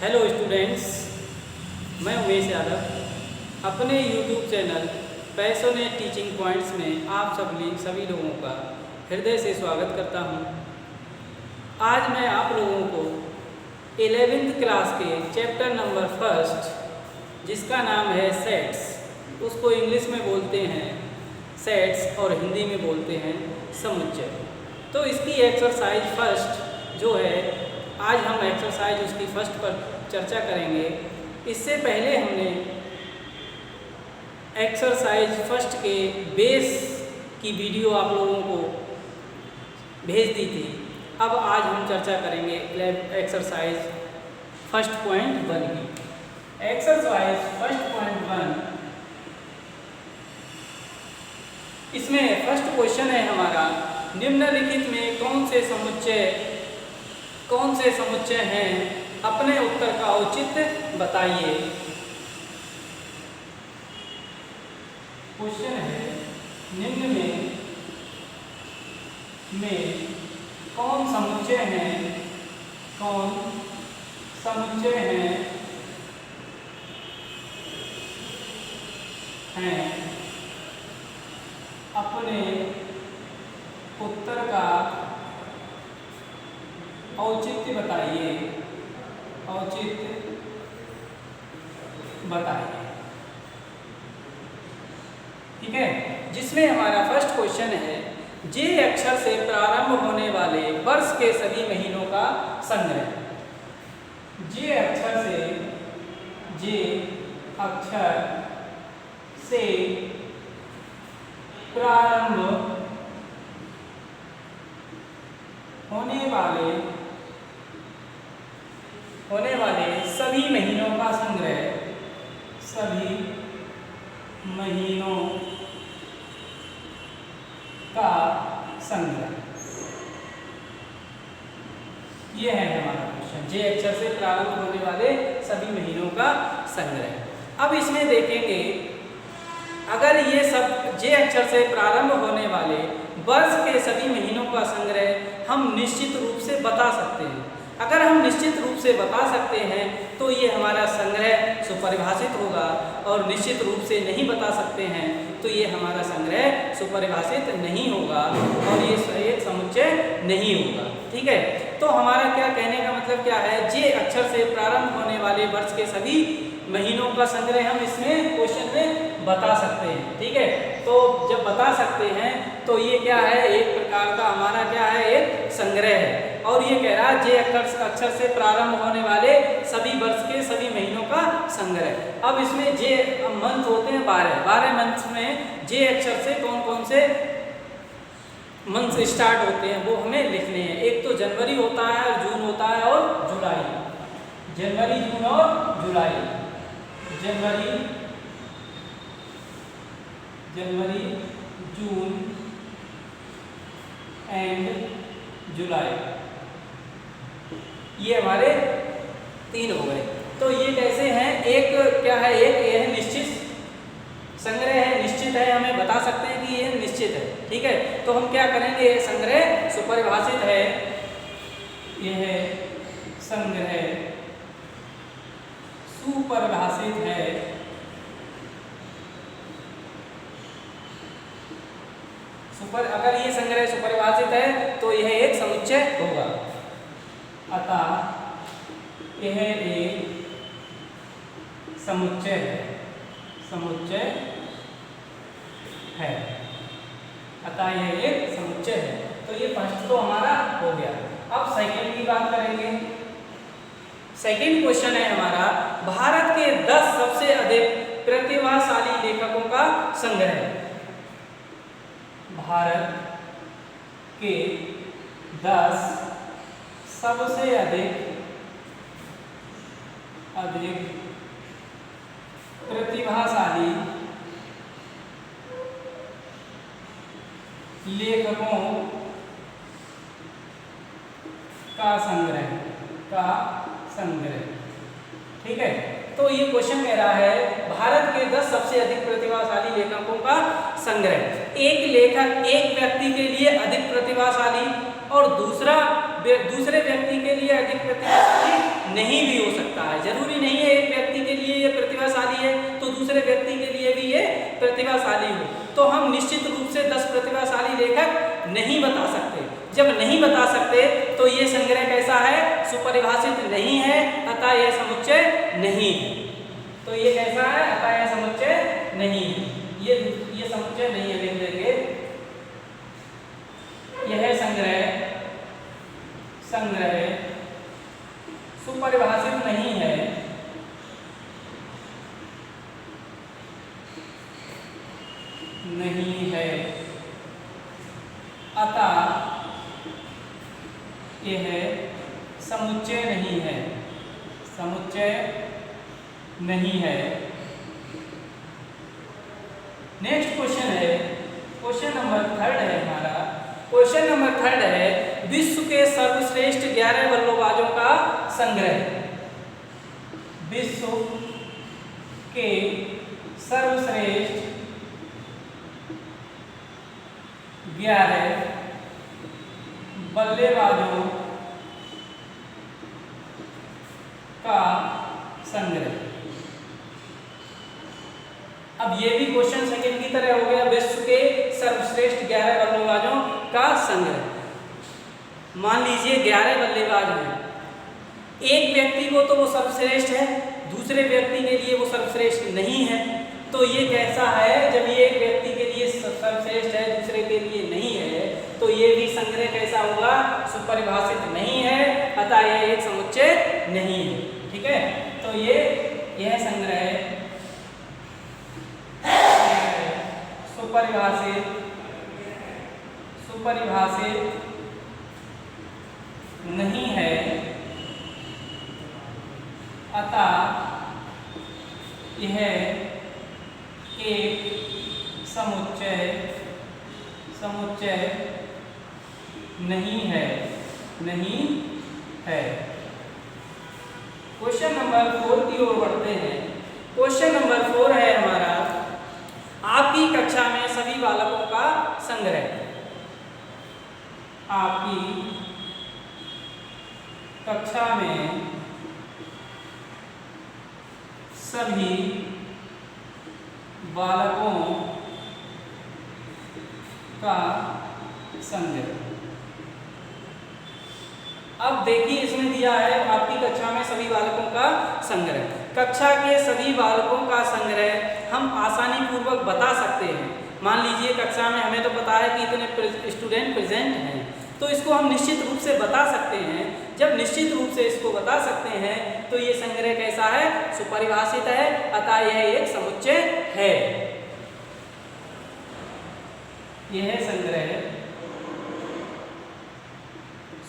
Hello students, मैं उमेश यादव अपने YouTube channel passionate teaching points में आप सभी लोगों का हृदय से स्वागत करता हूं। आज मैं आप लोगों को 11वीं क्लास के चैप्टर नंबर 1 जिसका नाम है सेट्स, उसको इंग्लिश में बोलते हैं सेट्स और हिंदी में बोलते हैं समुच्चय। तो इसकी एक्सरसाइज फर्स्ट जो है, आज हम एक्सरसाइज उसकी फर्स्ट पर चर्चा करेंगे। इससे पहले हमने एक्सरसाइज फर्स्ट के बेस की वीडियो आप लोगों को भेज दी थी। अब आज हम चर्चा करेंगे एक्सरसाइज फर्स्ट पॉइंट 1 की। एक्सरसाइज फर्स्ट पॉइंट 1, इसमें फर्स्ट क्वेश्चन है हमारा, निम्नलिखित में कौन से समुच्चय हैं, अपने उत्तर का औचित्य बताइए। क्वेश्चन है, निम्न में कौन समुच्चय हैं अपने उत्तर का औचित्य बताइए। ठीक है, जिसमें हमारा फर्स्ट क्वेश्चन है, जे अक्षर से प्रारंभ होने वाले वर्ष के सभी महीनों का संग्रह। जे अक्षर से प्रारंभ होने वाले सभी महीनों का संग्रह, ये है हमारा क्वेश्चन, जे अक्षर से प्रारंभ होने वाले सभी महीनों का संग्रह। अब इसमें देखेंगे, अगर ये सब जे अक्षर से प्रारंभ होने वाले वर्ष के सभी महीनों का संग्रह हम निश्चित रूप से बता सकते हैं। अगर हम निश्चित रूप से बता सकते हैं तो ये हमारा संग्रह सुपरिभाषित होगा, और निश्चित रूप से नहीं बता सकते हैं तो ये हमारा संग्रह सुपरिभाषित नहीं होगा और ये एक समुच्चय नहीं होगा। ठीक है, तो हमारा क्या कहने का मतलब क्या है, जे अक्षर से प्रारंभ होने वाले वर्ष के सभी महीनों का संग्रह हम इसमें क्वेश्चन में बता सकते हैं। ठीक है, तो जब बता सकते हैं तो ये क्या है, एक प्रकार का हमारा क्या है, एक संग्रह है। और ये कह रहा है जे अक्षर से प्रारंभ होने वाले सभी वर्ष के सभी महीनों का संग्रह। अब इसमें जे मंथ होते हैं 12 मंथ में जे अक्षर से कौन से मंथ स्टार्ट होते हैं वो हमें लिखने हैं। एक तो जनवरी होता है, जून होता है और जुलाई। जनवरी, जून और जुलाई। जनवरी, जून एंड जुलाई, ये हमारे 3 हो गए। तो ये कैसे हैं, एक क्या है, एक ये है निश्चित संग्रह है, निश्चित है, हमें बता सकते हैं कि ये निश्चित है। ठीक है, तो हम क्या करेंगे, ये संग्रह सुपरिभाषित है, यह संग्रह सुपरिभाषित है। अगर ये संग्रह सुपरिभाषित है तो यह एक समुच्चय होगा, अतः यह एक समुच्चय है। अतः यह एक समुच्चय है। तो ये फर्स्ट तो हमारा हो गया। अब सेकंड की बात करेंगे। सेकंड क्वेश्चन है हमारा, भारत के 10 सबसे अधिक प्रतिभाशाली लेखकों का संग्रह। भारत के 10 सबसे अधिक प्रतिभाशाली लेखकों का संग्रह। ठीक है, तो ये क्वेश्चन कह रहा है, भारत के 10 सबसे अधिक प्रतिभाशाली लेखकों का संग्रह। एक लेखक एक व्यक्ति के लिए अधिक प्रतिभाशाली और दूसरे व्यक्ति के लिए अधिक प्रतिभाशाली नहीं भी हो सकता है। जरूरी नहीं है एक व्यक्ति के लिए ये प्रतिभाशाली है तो दूसरे व्यक्ति के लिए भी ये प्रतिभाशाली हो। तो हम निश्चित रूप से 10 प्रतिभाशाली लेखक नहीं बता सकते। जब नहीं बता सकते तो ये संग्रह कैसा है, सुपरिभाषित नहीं है, अतः यह समुच्चय नहीं है। तो ये कैसा है, अतः यह समुच्चय नहीं है। ये समुच्चय नहीं है, लिख देंगे। यह संग्रह सुपरिभाषित नहीं है, अतः यह समुच्चय नहीं है, नेक्स्ट क्वेश्चन है, क्वेश्चन नंबर 3 है हमारा। क्वेश्चन नंबर 3 है विश्व के सर्वश्रेष्ठ 11 बल्लेबाजों का संग्रह। विश्व के सर्वश्रेष्ठ 11 बल्लेबाजों का संग्रह। अब ये भी क्वेश्चन सेकंड की तरह हो गया, विश्व के सर्वश्रेष्ठ 11 बल्लेबाजों का संग्रह। मान लीजिए 11 बल्लेबाज हैं, एक व्यक्ति को तो वो सर्वश्रेष्ठ है, दूसरे व्यक्ति के लिए वो सर्वश्रेष्ठ नहीं है। तो ये कैसा है, जब ये एक व्यक्ति के लिए सर्वश्रेष्ठ है, दूसरे के लिए नहीं है, तो ये भी संग्रह कैसा होगा, सुपरिभाषित नहीं है, अतः यह एक समुच्चय नहीं है। ठीक है, तो यह संग्रह सुपरिभाषित नहीं है, अतः यह एक समुच्चय नहीं है। क्वेश्चन नंबर 4 की ओर बढ़ते हैं। क्वेश्चन नंबर 4 है हमारा, आपकी कक्षा में सभी बालकों का संग्रह। आपकी कक्षा में सभी बालकों का संग्रह। अब देखिए इसमें दिया है आपकी कक्षा में सभी बालकों का संग्रह। कक्षा के सभी बालकों का संग्रह हम आसानी पूर्वक बता सकते हैं। मान लीजिए कक्षा में हमें तो पता है कि इतने स्टूडेंट प्रेजेंट हैं, तो इसको हम निश्चित रूप से बता सकते हैं। जब निश्चित रूप से इसको बता सकते हैं तो ये संग्रह कैसा है, सुपरिभाषित है, अतः यह एक समुच्चय है। यह संग्रह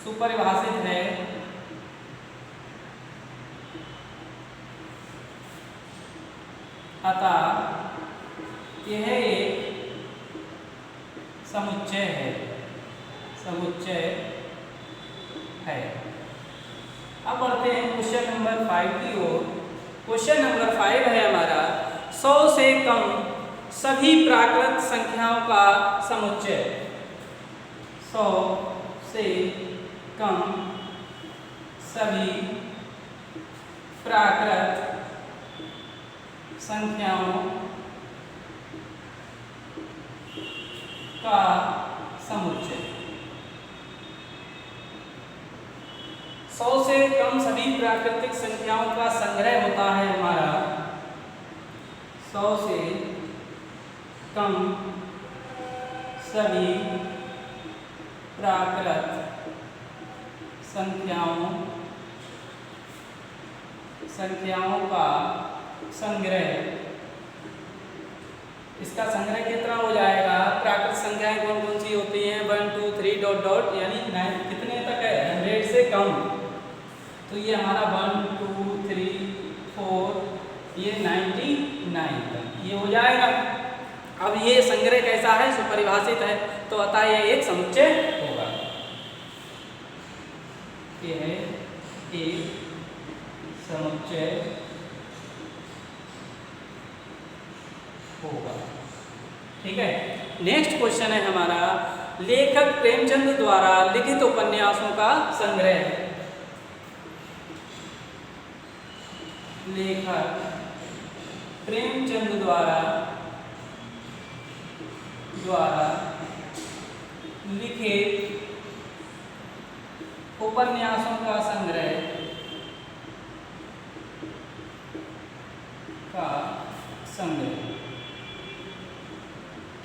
सुपरिभाषित है, अतः यह एक समुच्चय है। अब बढ़ते हैं क्वेश्चन नंबर 5 की ओर। क्वेश्चन नंबर 5 है हमारा, 100 से कम सभी प्राकृत संख्याओं का समुच्चय। 100 से कम सभी प्राकृत संख्याओं का समुच्चय। 100 से कम सभी प्राकृतिक संख्याओं का संग्रह होता है हमारा। 100 से कम सभी प्राकृत संख्याओं का संग्रह। इसका संग्रह कितना हो जाएगा, प्राकृत संख्याएं कौन कौन सी होती हैं, 1 2 3 डॉट डॉट, यानी 9 कितने तक है, 100 से कम। तो ये हमारा 1 2 3 4, ये 99 तक ये हो जाएगा। अब ये संग्रह कैसा है, सुपरिभाषित है, तो अतः यह एक समुच्चय होगा। यह एक समुच्चय होगा। ठीक है, नेक्स्ट क्वेश्चन है हमारा, लेखक प्रेमचंद द्वारा लिखित उपन्यासों का संग्रह। लेखक प्रेमचंद द्वारा लिखित उपन्यासों का संग्रह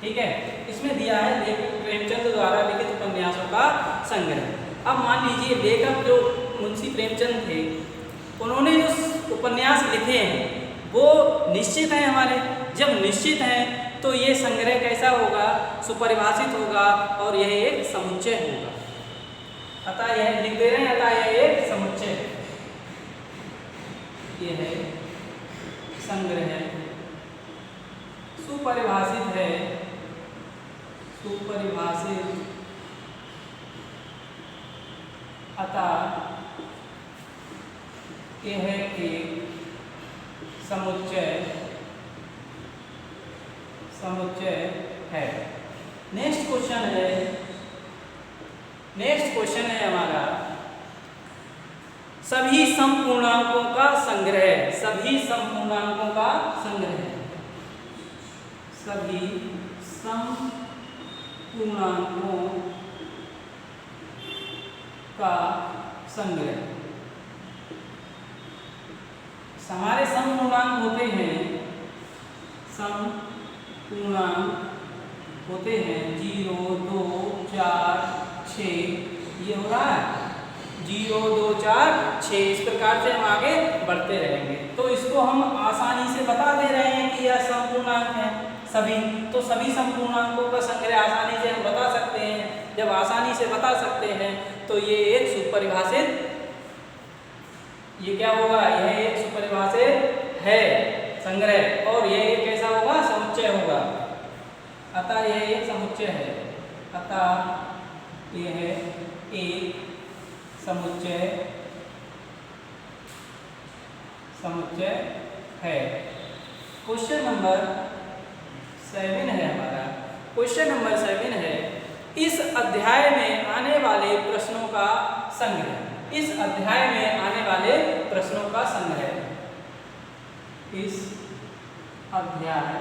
ठीक है। इसमें दिया है लेखक प्रेमचंद द्वारा लिखित उपन्यासों का संग्रह। अब मान लीजिए लेखक जो मुंशी प्रेमचंद थे, उन्होंने जो उपन्यास लिखे हैं वो निश्चित हैं हमारे। जब निश्चित हैं तो ये संग्रह कैसा होगा, सुपरिभाषित होगा और यह एक समुच्चय होगा। अतः यह लिख दे रहे हैं, अतः यह एक समुच्चय है, यह है संग्रह सुपरिभाषित है, सुपरिभाषित अतः यह एक समुच्चय है। नेक्स्ट क्वेश्चन है हमारा सभी समपूर्णांकों का संग्रह। सभी समपूर्णांकों का संग्रह, सभी समपूर्णांकों का संग्रह। हमारे समपूर्णांक होते हैं, समपूर्णांक होते हैं 0, 2, 4, 6, ये हो रहा है 0, 2, 4, 6। इस प्रकार से हम आगे बढ़ते रहेंगे। तो इसको हम आसानी से बता दे रहे हैं कि यह समपूर्णांक है सभी। तो सभी समपूर्णांकों का संग्रह आसानी से हम बता सकते हैं। जब आसानी से बता सकते हैं तो ये एक सुपरिभाषित, ये क्या होगा, यह एक सुपरिभाषित है संग्रह, और यह एक कैसा होगा, समुच्चय होगा। अतः यह एक समुच्चय है, अतः यह एक समुच्चय है। क्वेश्चन नंबर 7 है हमारा। क्वेश्चन नंबर 7 है इस अध्याय में आने वाले प्रश्नों का संग्रह। इस अध्याय में आने वाले प्रश्नों का संग्रह। इस अध्याय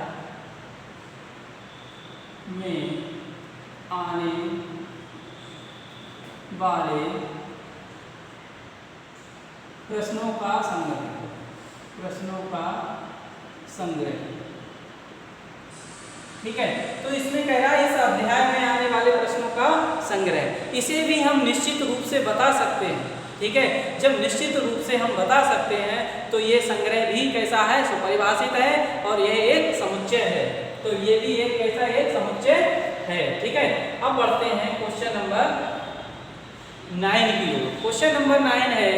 में आने वाले प्रश्नों का संग्रह। प्रश्नों का संग्रह, ठीक है। तो इसमें कह रहा है इस अध्याय में आने वाले प्रश्नों का संग्रह। इसे भी हम निश्चित रूप से बता सकते हैं, ठीक है। जब निश्चित रूप से हम बता सकते हैं तो ये संग्रह भी कैसा है, सुपरिभाषित है, और यह एक समुच्चय है। तो ये भी एक कैसा, एक समुच्चय है, ठीक है। अब बढ़ते हैं क्वेश्चन नंबर 9 की ओर। क्वेश्चन नंबर 9 है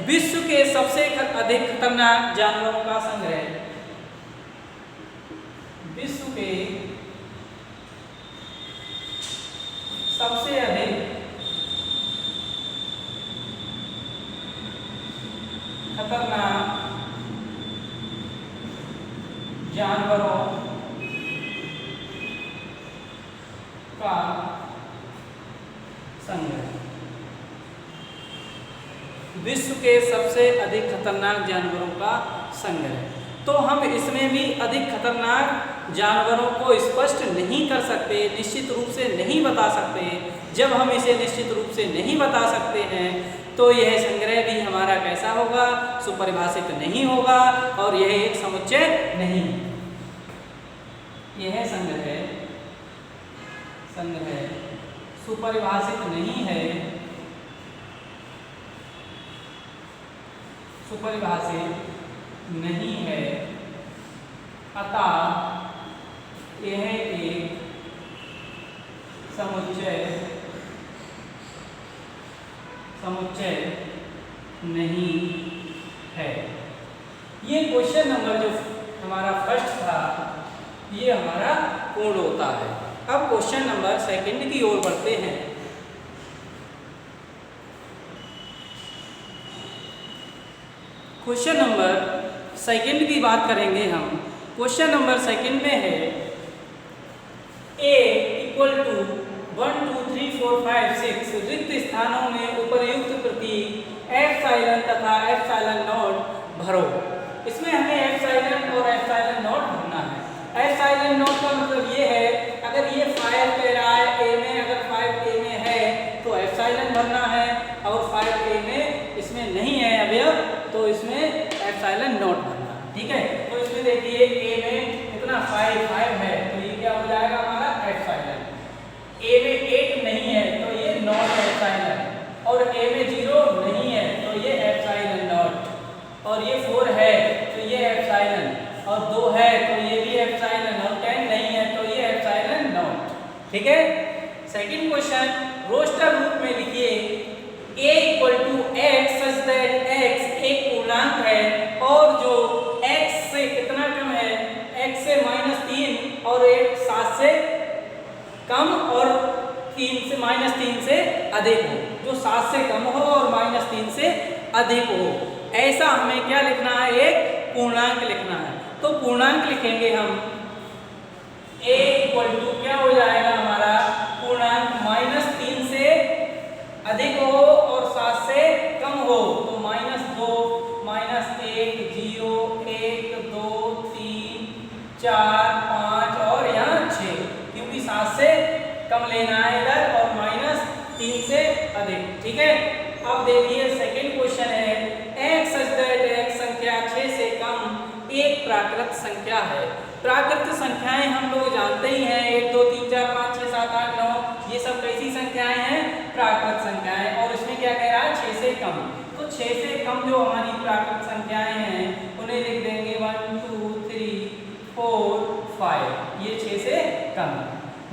विश्व के सबसे अधिक खतरनाक जानवरों का संग्रह। विश्व के सबसे अधिक खतरनाक जानवरों का संग्रह। विश्व के सबसे अधिक खतरनाक जानवरों का संग्रह। तो हम इसमें भी अधिक खतरनाक जानवरों को स्पष्ट नहीं कर सकते, निश्चित रूप से नहीं बता सकते। जब हम इसे निश्चित रूप से नहीं बता सकते हैं तो यह संग्रह भी हमारा कैसा होगा, सुपरिभाषित नहीं होगा, और यह एक समुच्चय नहीं। यह संग्रह सुपरिभाषित नहीं है, सुपरिभाषित नहीं है, अतः यह एक समुच्चय नहीं है। ये क्वेश्चन नंबर जो हमारा फर्स्ट था ये हमारा पूर्ण होता है। अब क्वेश्चन नंबर 2 की ओर बढ़ते हैं। क्वेश्चन नंबर 2 की बात करेंगे हम। क्वेश्चन नंबर 2 में है A = 1, 2, 3, 4, 5, 6 रिक्त स्थानों में उपर्युक्त प्रतीक एप्सिलॉन तथा एप्सिलॉन नॉट भरो। इस तो इसमें एप्सिलॉन नॉट भरना, ठीक है। तो इसमें देखिए ए में कितना 5 है, तो ये क्या हो जाएगा हमारा एप्सिलॉन। ए में 8 नहीं है तो ये नॉट एप्सिलॉन, और ए में 0 नहीं है तो ये एप्सिलॉन नॉट, और ये 4 है तो ये एप्सिलॉन, और 2 है तो ये भी एप्सिलॉन, और 10 नहीं है तो ये एप्सिलॉन नॉट, ठीक है। सेकंड क्वेश्चन रोस्टर रूप में लिखिए a equal to x such that x एक पूर्णांक है और जो x से कितना कम है, x से -3 और 7 से कम और 3 से अधिक हो, जो 7 से कम हो और -3 से अधिक हो, ऐसा हमें क्या लिखना है, एक पूर्णांक लिखना है। तो पूर्णांक लिखेंगे हम a इक्वल टू क्या हो जाएगा हमारा पूर्णांक -3 से अधिक हो और 7 से कम हो, तो -2 -1 0 1 2 3 4 5 और यहाँ 6, क्योंकि 7 से कम लेना है इधर और -3 से अधिक, ठीक है। अब देखिए सेकंड क्वेश्चन है x सच दैट x संख्या 6 से कम एक प्राकृत संख्या है। प्राकृत संख्याएं हम लोग जानते ही हैं 1 2 3 4 5 6 7 8 9, ये सब कैसी संख्याएं हैं, प्राकृत संख्याएं, और इसमें क्या कह रहा है 6 से कम। तो 6 से कम जो हमारी प्राकृत संख्याएं हैं उन्हें लिख देंगे 1 2 3 4 5, ये 6 से कम।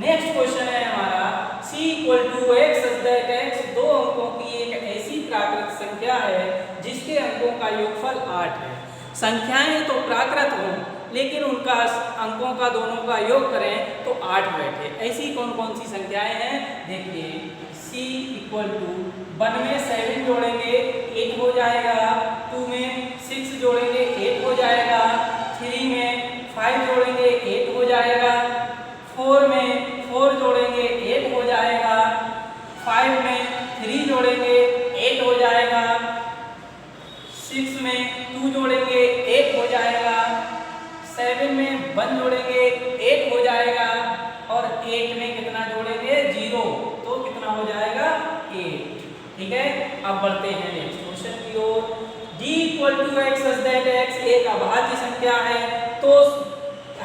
नेक्स्ट क्वेश्चन है हमारा c equal to x such that x 2 अंकों की एक ऐसी प्राकृत संख्या है जिसके अंकों का योगफल 8 है। संख्याएं तो प्राकृत हों लेकिन उनका अंकों का दोनों का योग करें तो 8 बैठे, ऐसी कौन कौन सी संख्याएं हैं, देखिए c इक्वल टू 1 में 7 जोड़ेंगे 8 हो जाएगा, 2 में 6 जोड़ेंगे 8 हो जाएगा, 3 में 5 जोड़ेंगे 8 हो जाएगा, 4 में 4 जोड़ेंगे 8 हो जाएगा, 5 में 3 जोड़ेंगे 8 हो जाएगा, 6 में 2 जोड़ेंगे 8 हो जाएगा, 7 में 1 जोड़ेंगे 8 हो जाएगा, और 8 में कितना जोड़ेंगे 0, तो कितना हो जाएगा 8, ठीक है। अब बढ़ते हैं नेक्स्ट क्वेश्चन की ओर। d equal to x such that x एक अभाज्य संख्या है, तो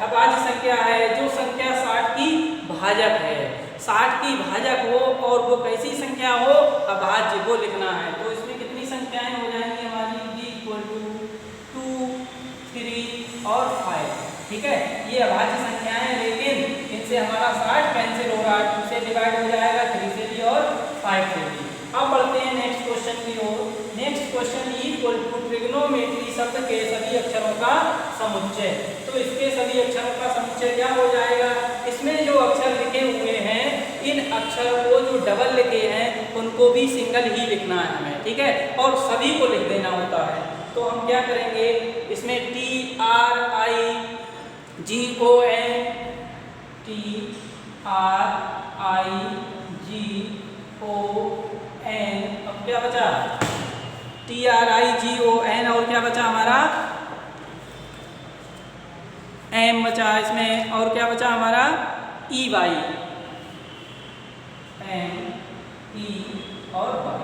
अभाज्य संख्या है जो संख्या 60 की भाजक है, 60 की भाजक हो और वो कैसी संख्या हो, अभाज्य, वो लिखना है। तो इसमें कितनी संख्याएं हो जाएंगी हमारी, d इक्वल टू 2 3 और 5, ठीक है। ये अभाज्य संख्याएं हैं लेकिन इनसे हमारा 60 कैंसिल होगा, 2 से डिवाइड हो जाएगा, 3 से भी और 5 से भी। अब बढ़ते हैं नेक्स्ट क्वेश्चन की ओर। Next question equal to trigonometry शब्द के सभी अक्षरों का समुच्चय। तो इसके सभी अक्षरों का समुच्चय क्या हो जाएगा, इसमें जो अक्षर लिखे हुए हैं इन अक्षरों को जो डबल लिखे हैं उनको भी सिंगल ही लिखना है हमें, ठीक है, और सभी को लिख देना होता है। तो हम क्या करेंगे, इसमें TRIGON, अब क्या बचा TRIGON, और क्या बचा हमारा M बचा इसमें, और क्या बचा हमारा EY, M E और Y।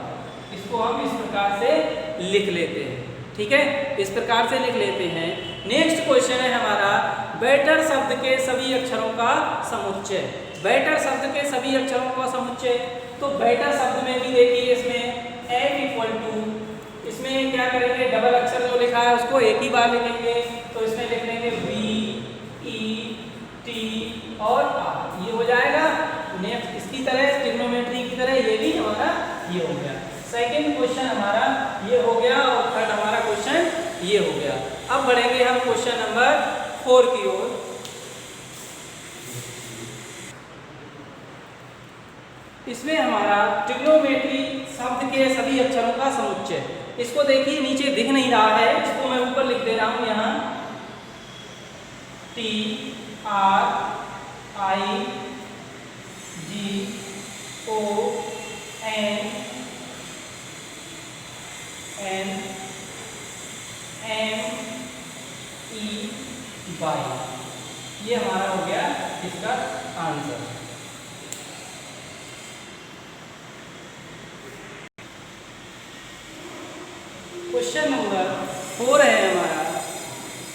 इसको हम इस प्रकार से लिख लेते हैं, ठीक है, इस प्रकार से लिख लेते हैं। नेक्स्ट क्वेश्चन है हमारा बेटर शब्द के सभी अक्षरों का समुच्चय। बेटर शब्द के सभी अक्षरों का समुच्चय, तो बेटर शब्द में भी देखिए इसमें M इक्वल टू, इसमें क्या करेंगे, डबल अक्षर जो लिखा है उसको एक ही बार लिखेंगे, तो इसमें लिख लेंगे B E T और R, ये हो जाएगा। नेक्स्ट इसकी तरह ट्रिग्नोमेट्री की तरह ये भी हमारा ये हो गया। सेकंड क्वेश्चन हमारा ये हो गया और थर्ड हमारा क्वेश्चन ये हो गया। अब बढ़ेंगे हम क्वेश्चन नंबर 4 की ओर। इसमें हमारा ट्रिग्नोमेट्री शब्द के सभी अक्षरों का समुच्चय, इसको देखिए नीचे दिख नहीं रहा है, इसको मैं ऊपर लिख दे रहा हूं यहाँ TRIGON MEY, ये हमारा हो गया इसका आंसर। क्वेश्चन नंबर 4 है हमारा,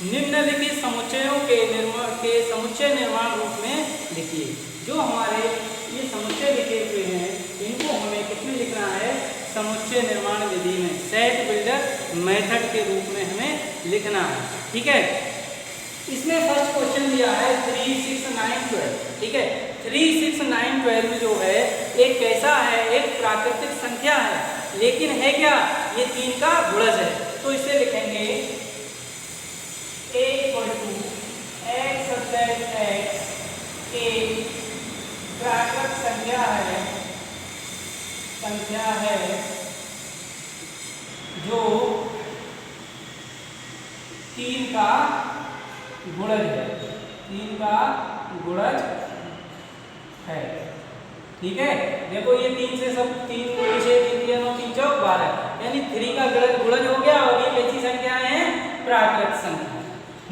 निम्नलिखित समुच्चयों के समुच्चय निर्माण रूप में लिखिए। जो हमारे ये समुच्चय लिखे हुए हैं इनको हमें किसमें लिखना है, समुच्चय निर्माण विधि में, सेट बिल्डर मेथड के रूप में हमें लिखना है। ठीक है, इसमें फर्स्ट क्वेश्चन दिया है 3, 6, 9, 12। ठीक है, 3, 6, 9, 12 जो है एक कैसा है, एक प्राकृतिक संख्या है, लेकिन है क्या, ये 3 का गुणज है। तो इसे लिखेंगे a = x + x, एक प्राकृतिक संख्या है जो 3 का गुणज है, 3 का गुणज है। ठीक है, देखो ये 3 से सब 3 × 6 = 3, 3 × 9 = 3, 12, यानी 3 का गुणज हो गया और ये कैसी संख्याएं हैं, प्राकृतिक संख्या।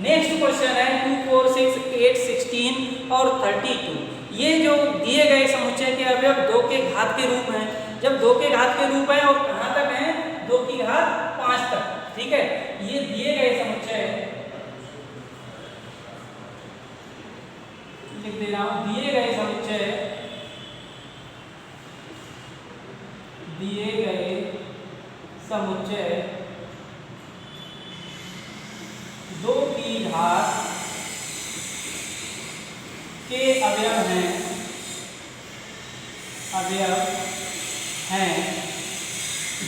नेक्स्ट क्वेश्चन है 2, 4, 6, 8, 16 और 32। ये जो दिए गए समुच्चय के अवयव 2 के घात के रूप हैं। जब 2 के घात के रूप है और कहां तक है, 2 की घात 5 तक। ठीक है, ये दिए गए समुच्चय लिख दे रहा हूं, दिए गए समुच्चय 2 की घात के अवयव हैं,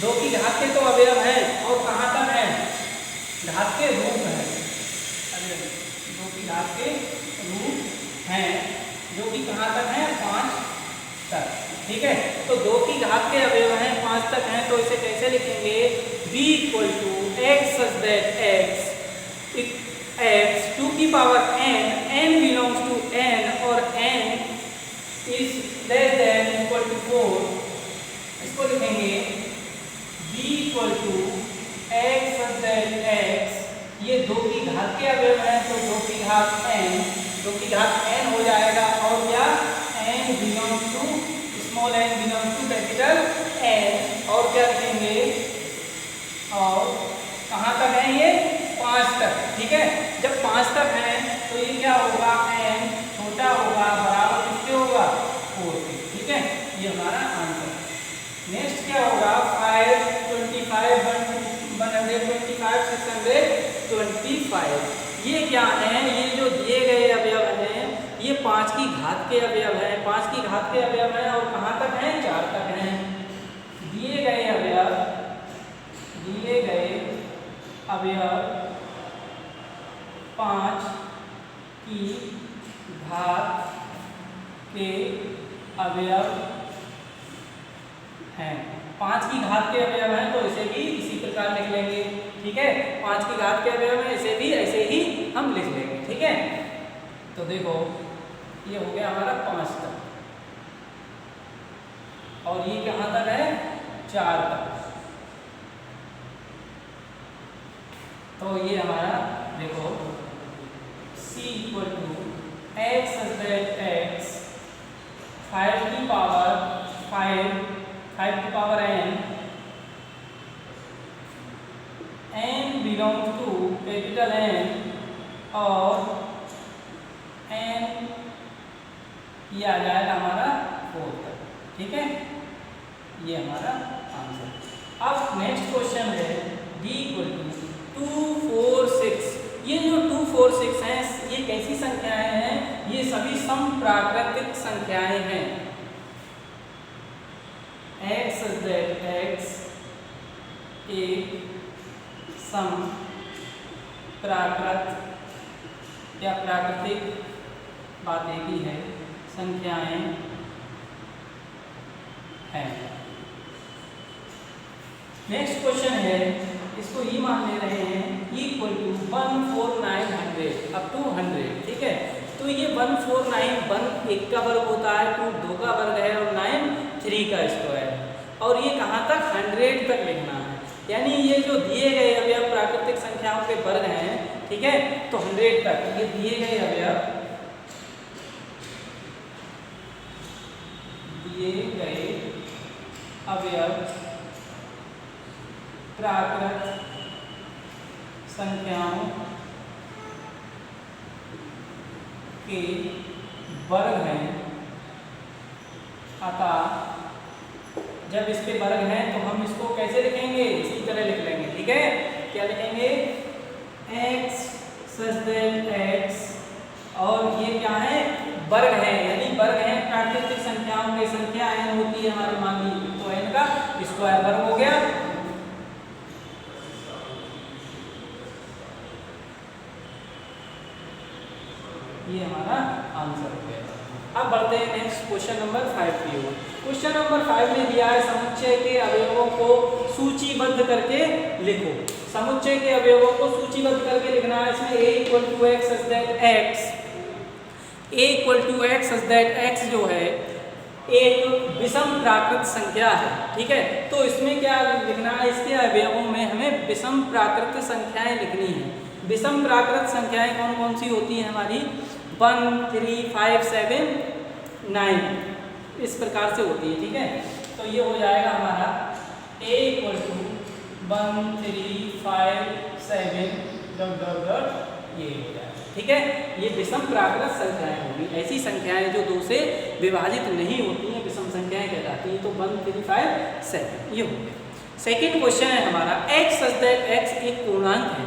2 की घात के तो अवयव हैं और कहां तक है, घात के रूप है, 2 की घात के रूप हैं, जो कि कहां तक है, 5 तक। ठीक है, तो 2 की घात के अवयव हैं, 5 तक हैं, तो इसे कैसे लिखेंगे, b = x such that x 2 की power n belongs to n और n is less than equal to 4। इसको लिखेंगे b = x such that x, ये 2 की घात के अवयव हैं, तो 2 की घात n, 2 की घात n हो जाएगा, और क्या, n belongs to small n belongs to capital N, और क्या लिखेंगे, और कहां तक है ये, 5 तक। ठीक है, जब 5 तक है तो ये क्या होगा, n छोटा होगा, बराबर किसके होगा, 4 के। ठीक है, ये हमारा आंसर। नेक्स्ट क्या होगा, 5, 25, 125, 625। ये क्या है, ये जो दिए गए अवयव हैं ये 5 की घात के अवयव हैं, 5 की घात के अवयव हैं, और कहां तक हैं, 4 तक हैं। दिए गए अवयव 5 की घात के अवयव हैं, 5 की घात के अवयव हैं, तो इसे भी इसी प्रकार लिख लेंगे। ठीक है, 5 की घात के अवयव हैं, इसे भी ऐसे ही हम लिख लेंगे। ठीक है, तो देखो ये हो गया हमारा 5 तक, और ये कहां तक है, 4 तक। तो ये हमारा देखो c = x such that x 5 की power n belongs to capital N, और n ये आ जाएगा हमारा 4 तक। ठीक है, ये हमारा आंसर। अब नेक्स्ट क्वेश्चन है d = 2, 4, 6। ये जो 2, 4, 6 हैं, ये कैसी संख्याएं हैं, ये सभी समप्राकृतिक संख्याएं हैं। x such that x एक सम प्राकृत या प्राकृतिक, बात एक ही है, संख्याएं हैं। नेक्स्ट क्वेश्चन है, इसको ये मान ले रहे हैं = 14900 up to 100। ठीक है, तो ये 149, 1 1 का वर्ग होता है, 2 2 का वर्ग है, और 9 3 का स्क्वायर है, और ये कहाँ तक, 100 तक लिखना है। यानी ये जो दिए गए अवयव प्राकृतिक संख्याओं के वर्ग हैं, ठीक है, तो 100 तक ये दिए गए अवयव प्राकृत संख्याओं के वर्ग हैं, अतः जब इसके वर्ग हैं तो हम इसको कैसे लिखेंगे, इसी तरह लिख लेंगे। ठीक है, क्या लिखेंगे, x सच दैट x, और ये क्या है, वर्ग है, यानी वर्ग है प्राकृतिक संख्याओं की संख्या n होती है हमारी, मान ली तो n का स्क्वायर वर्ग हो गया। ये हमारा आंसर हो गया। अब बढ़ते हैं नेक्स्ट क्वेश्चन नंबर 5 की ओर। क्वेश्चन नंबर 5 में दिया है समुच्चय के अवयवों को सूचीबद्ध करके लिखो। समुच्चय के अवयवों को सूचीबद्ध करके लिखना है। इसमें a = x such that x, a = x such that x जो है एक विषम प्राकृत संख्या है। ठीक है, तो इसमें क्या लिखना है, इसके अवयवों में हमें विषम प्राकृत संख्याएं लिखनी है। विषम प्राकृत संख्याएं कौन कौन सी होती हैं हमारी, 1, 3, 5, 7, 9 इस प्रकार से होती है। ठीक है, तो ये हो जाएगा हमारा a = 1, 3, 5, 7 ... ये हो जाएगा। ठीक है, ये विषम प्राकृत संख्याएं होंगी। ऐसी संख्याएं जो 2 से विभाजित नहीं होती हैं विषम संख्याएं कहलाती हैं। तो 1, 3, 5, 7 ये हो गया। सेकेंड क्वेश्चन है हमारा x such that x एक पूर्णांक है,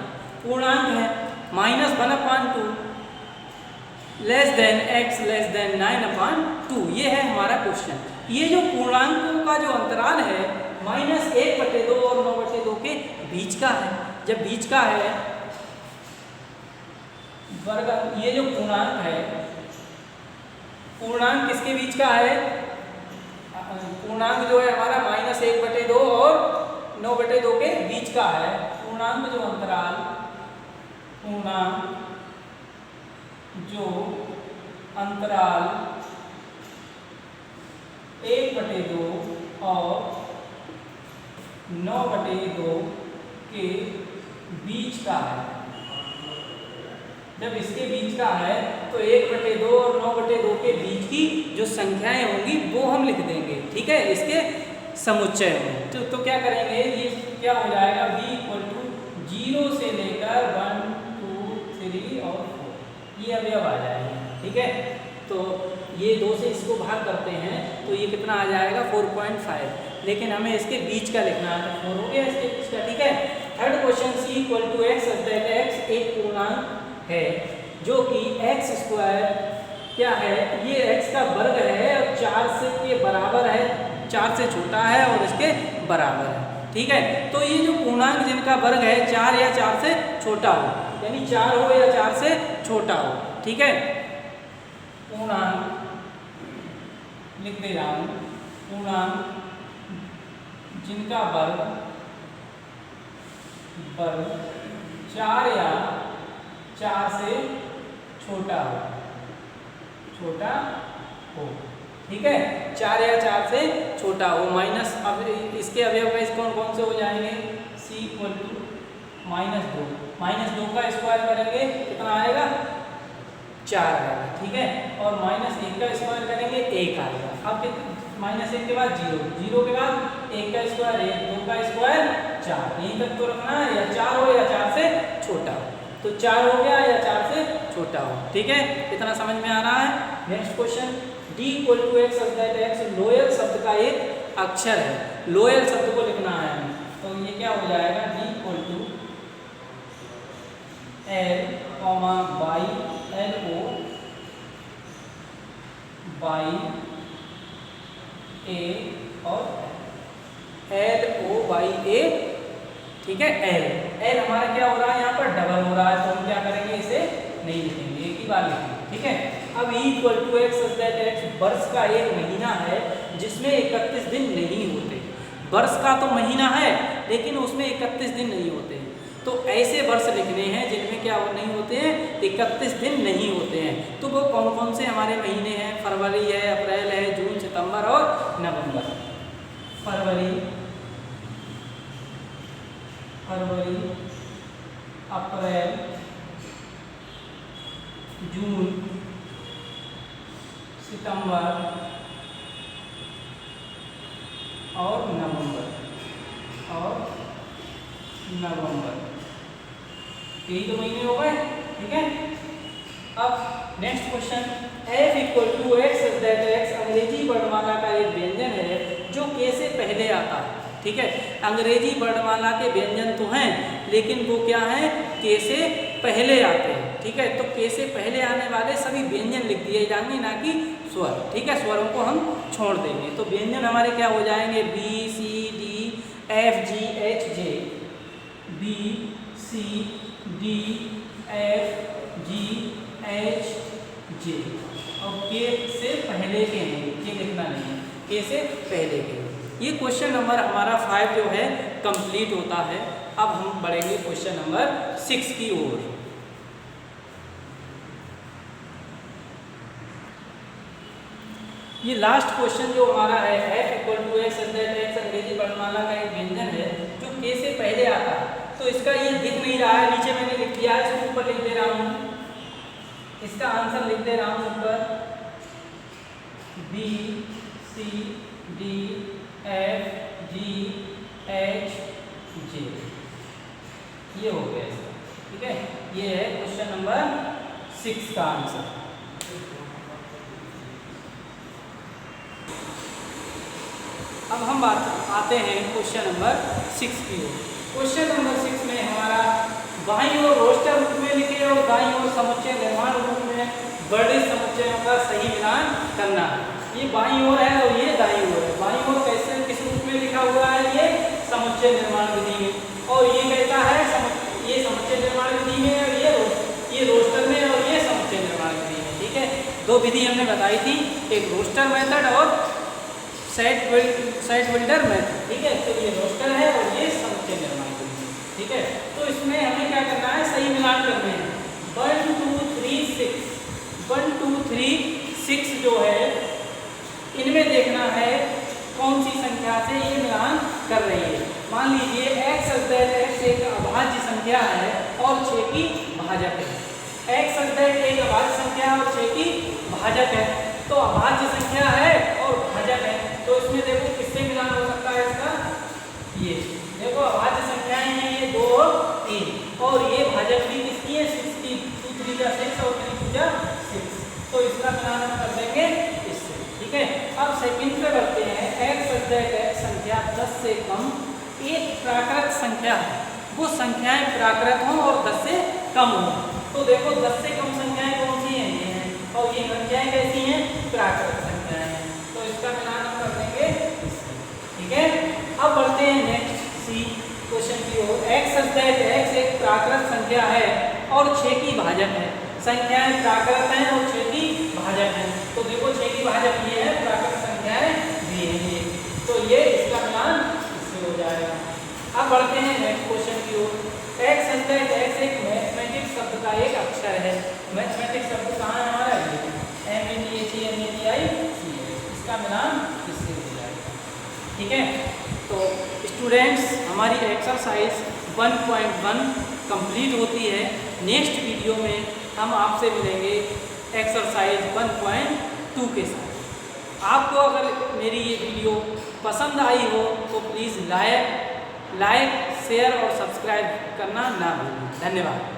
-1/2 (x <9/2) ये है हमारा क्वेश्चन। ये जो पूर्णांकों का जो अंतराल है -1/2 और 9/2 के बीच का है। जब बीच का है वर्ग, ये जो पूर्णांक है, पूर्णांक किसके बीच का है, पूर्णांक जो है हमारा -1/2 और 9/2 के बीच का है। पूर्णांक जो अंतराल, पूर्णांक जो अंतराल 1/2 और 9/2 के बीच का है। जब इसके बीच का है तो 1/2 और 9/2 के बीच की जो संख्याएं होंगी वो हम लिख देंगे। ठीक है, इसके समुच्चय में। तो क्या करेंगे, ये क्या हो जाएगा, b = 0 से लेकर 1, 2, 3 और 4 ये अवयव आ जाएंगे। ठीक है, तो ये 2 से इसको भाग करते हैं तो ये कितना आ जाएगा, 4.5, लेकिन हमें इसके बीच का लिखना है तो 4 हो गया इसके बीच का। ठीक है, third question c = x such that x एक पूर्णांक है जो कि x² क्या है, ये x का वर्ग है और 4 से के बराबर है, 4 से छोटा है और इसके बराबर है। ठीक है, तो ये जो पूर्णांक जिनका वर्ग है 4 या 4 से छोटा हो, यानी 4 हो या 4 से छोटा हो। ठीक है, पूर्णांक लिख दे रहा हूं, पूर्णांक जिनका वर्ग 4 या 4 से छोटा हो। ठीक है, 4 या 4 से छोटा हो, माइनस, अब इसके अवयव का कौन कौन से हो जाएंगे, c = -2 का स्क्वायर करेंगे कितना आएगा, 4 आएगा। ठीक है, और -1 का स्क्वायर करेंगे 1 आएगा। अब -1 के बाद 0 के बाद 1 का स्क्वायर 1, 2 का स्क्वायर 4, यहीं तक तो रखना है, या 4 हो या 4 से छोटा हो। तो 4 हो गया या 4 से छोटा हो। ठीक है, इतना समझ में आ रहा है। Next question, d = x such that x loyal शब्द का एक अक्षर है। लोयल शब्द को लिखना है हमें, तो ये क्या हो जाएगा, d = L, y, LO, y, A और LO, y, A। ठीक है, L हमारा क्या हो रहा है, यहाँ पर डबल हो रहा है, तो हम क्या करेंगे, इसे नहीं लिखेंगे, एक ही बार लिखेंगे। ठीक है, अब e = x such that x वर्ष का एक महीना है जिसमें 31 दिन नहीं होते। वर्ष का तो महीना है लेकिन उसमें 31 दिन नहीं होते। तो ऐसे वर्ष लिखने हैं जिनमें क्या नहीं होते हैं, 31 दिन नहीं होते हैं। तो वो कौन कौन से हमारे महीने हैं, फरवरी है, अप्रैल है, जून, सितंबर और नवंबर। फरवरी, अप्रैल, जून, सितंबर और नवंबर। यही तो महीने हो गए, ठीक है। अब next question, f = x that x अंग्रेजी वर्णमाला का एक व्यंजन है जो k से पहले आता है, ठीक है। अंग्रेजी वर्णमाला के व्यंजन तो हैं लेकिन वो क्या है, k से पहले आते हैं, ठीक है। तो k से पहले आने वाले सभी व्यंजन लिख दिए जाएंगे, ना कि स्वर, ठीक है। स्वरों को हम छोड़ देंगे। तो व्यंजन हमारे क्या हो जाएंगे, B C D F G H J, B C D F G H J, और K से पहले के हैं, K लिखना नहीं है, K से पहले के। ये क्वेश्चन नंबर हमारा 5 जो है कंप्लीट होता है। अब हम बढ़ेंगे क्वेश्चन नंबर 6 की ओर। ये लास्ट क्वेश्चन जो हमारा है, f = x x अंग्रेजी वर्णमाला का एक व्यंजन है जो k से पहले आता है। तो इसका ये दिख नहीं रहा है, नीचे मैंने लिख दिया है, इसको ऊपर लिख दे रहा हूँ, इसका आंसर लिख दे रहा हूँ ऊपर, B C D F G H J, ये हो गया इसका, ठीक है। ये है क्वेश्चन नंबर 6 का आंसर। अब हम आते हैं क्वेश्चन नंबर 6 की ओर। क्वेश्चन नंबर 6 में हमारा बाईं ओर रोस्टर रूप में लिखे और दाईं ओर समुच्चय निर्माण रूप में वर्णित समुच्चयों का सही मिलान करना है। ये बाईं ओर है और ये दाईं ओर है। बाईं ओर कैसे, किस रूप में लिखा हुआ है, ये समुच्चय निर्माण विधि में, और ये कहता है ये समुच्चय निर्माण विधि में, और ये रोस्टर में, और ये समुच्चय निर्माण विधि में, ठीक है। दो विधि हमने बताई थी, एक रोस्टर मेथड और सेट बिल्डर मेथड, ठीक है। तो ये रोस्टर है और ये समुच्चय निर्माण विधि, ठीक है। तो इसमें हमें क्या करना है, सही मिलान करने हैं। 1 2 3 6, 1 2 3 6 जो है, इनमें देखना है कौन सी संख्या से ये मिलान कर रही है। मान लीजिए x x एक अभाज्य संख्या है और 6 की भाजक है। x एक अभाज्य संख्या और 6 की भाजक है, तो अभाज्य संख्या है और भाजक है, तो इसमें देखो किससे मिलान हो सकता है इसका, ये देखो अभाज्य संख्याएं हैं ये 2 और 3, और ये भाजक भी किसकी है, 6 की, 2 3 जा 6 और 3 2 जा 6, तो इसका मिलान हम कर देंगे इससे, ठीक है। अब सेकंड पे बढ़ते हैं। x संख्या 10 से कम एक प्राकृत संख्या है, वो संख्याएं प्राकृत हों और 10 से कम हों। तो देखो 10 से कम संख्याएं कौन सी हैं, ये हैं, और ये संख्याएं कैसी हैं, प्राकृत संख्याएं हैं, तो इसका मिलान हम कर देंगे इससे, ठीक है। अब बढ़ते हैं नेक्स्ट सी क्वेश्चन की ओर। x एक प्राकृत संख्या है और 6 की भाजक है। संख्याएं प्राकृत हैं और 6 की भाजक है, तो देखो 6 की भाजक ये है, प्राकृत संख्याएं भी है ये, तो ये इसका मिलान इससे हो जाएगा। अब बढ़ते हैं नेक्स्ट क्वेश्चन की ओर। x एक मैथमेटिक्स शब्द का एक अक्षर है। मैथमेटिक्स शब्द कहाँ है हमारा, ये MATHEMATICS, इसका मिलान इससे हो जाएगा, ठीक है। तो स्टूडेंट्स, हमारी एक्सरसाइज 1.1 कंप्लीट होती है। नेक्स्ट वीडियो में हम आपसे मिलेंगे एक्सरसाइज 1.2 के साथ। आपको अगर मेरी ये वीडियो पसंद आई हो तो प्लीज़ लाइक, शेयर और सब्सक्राइब करना ना भूलें। धन्यवाद।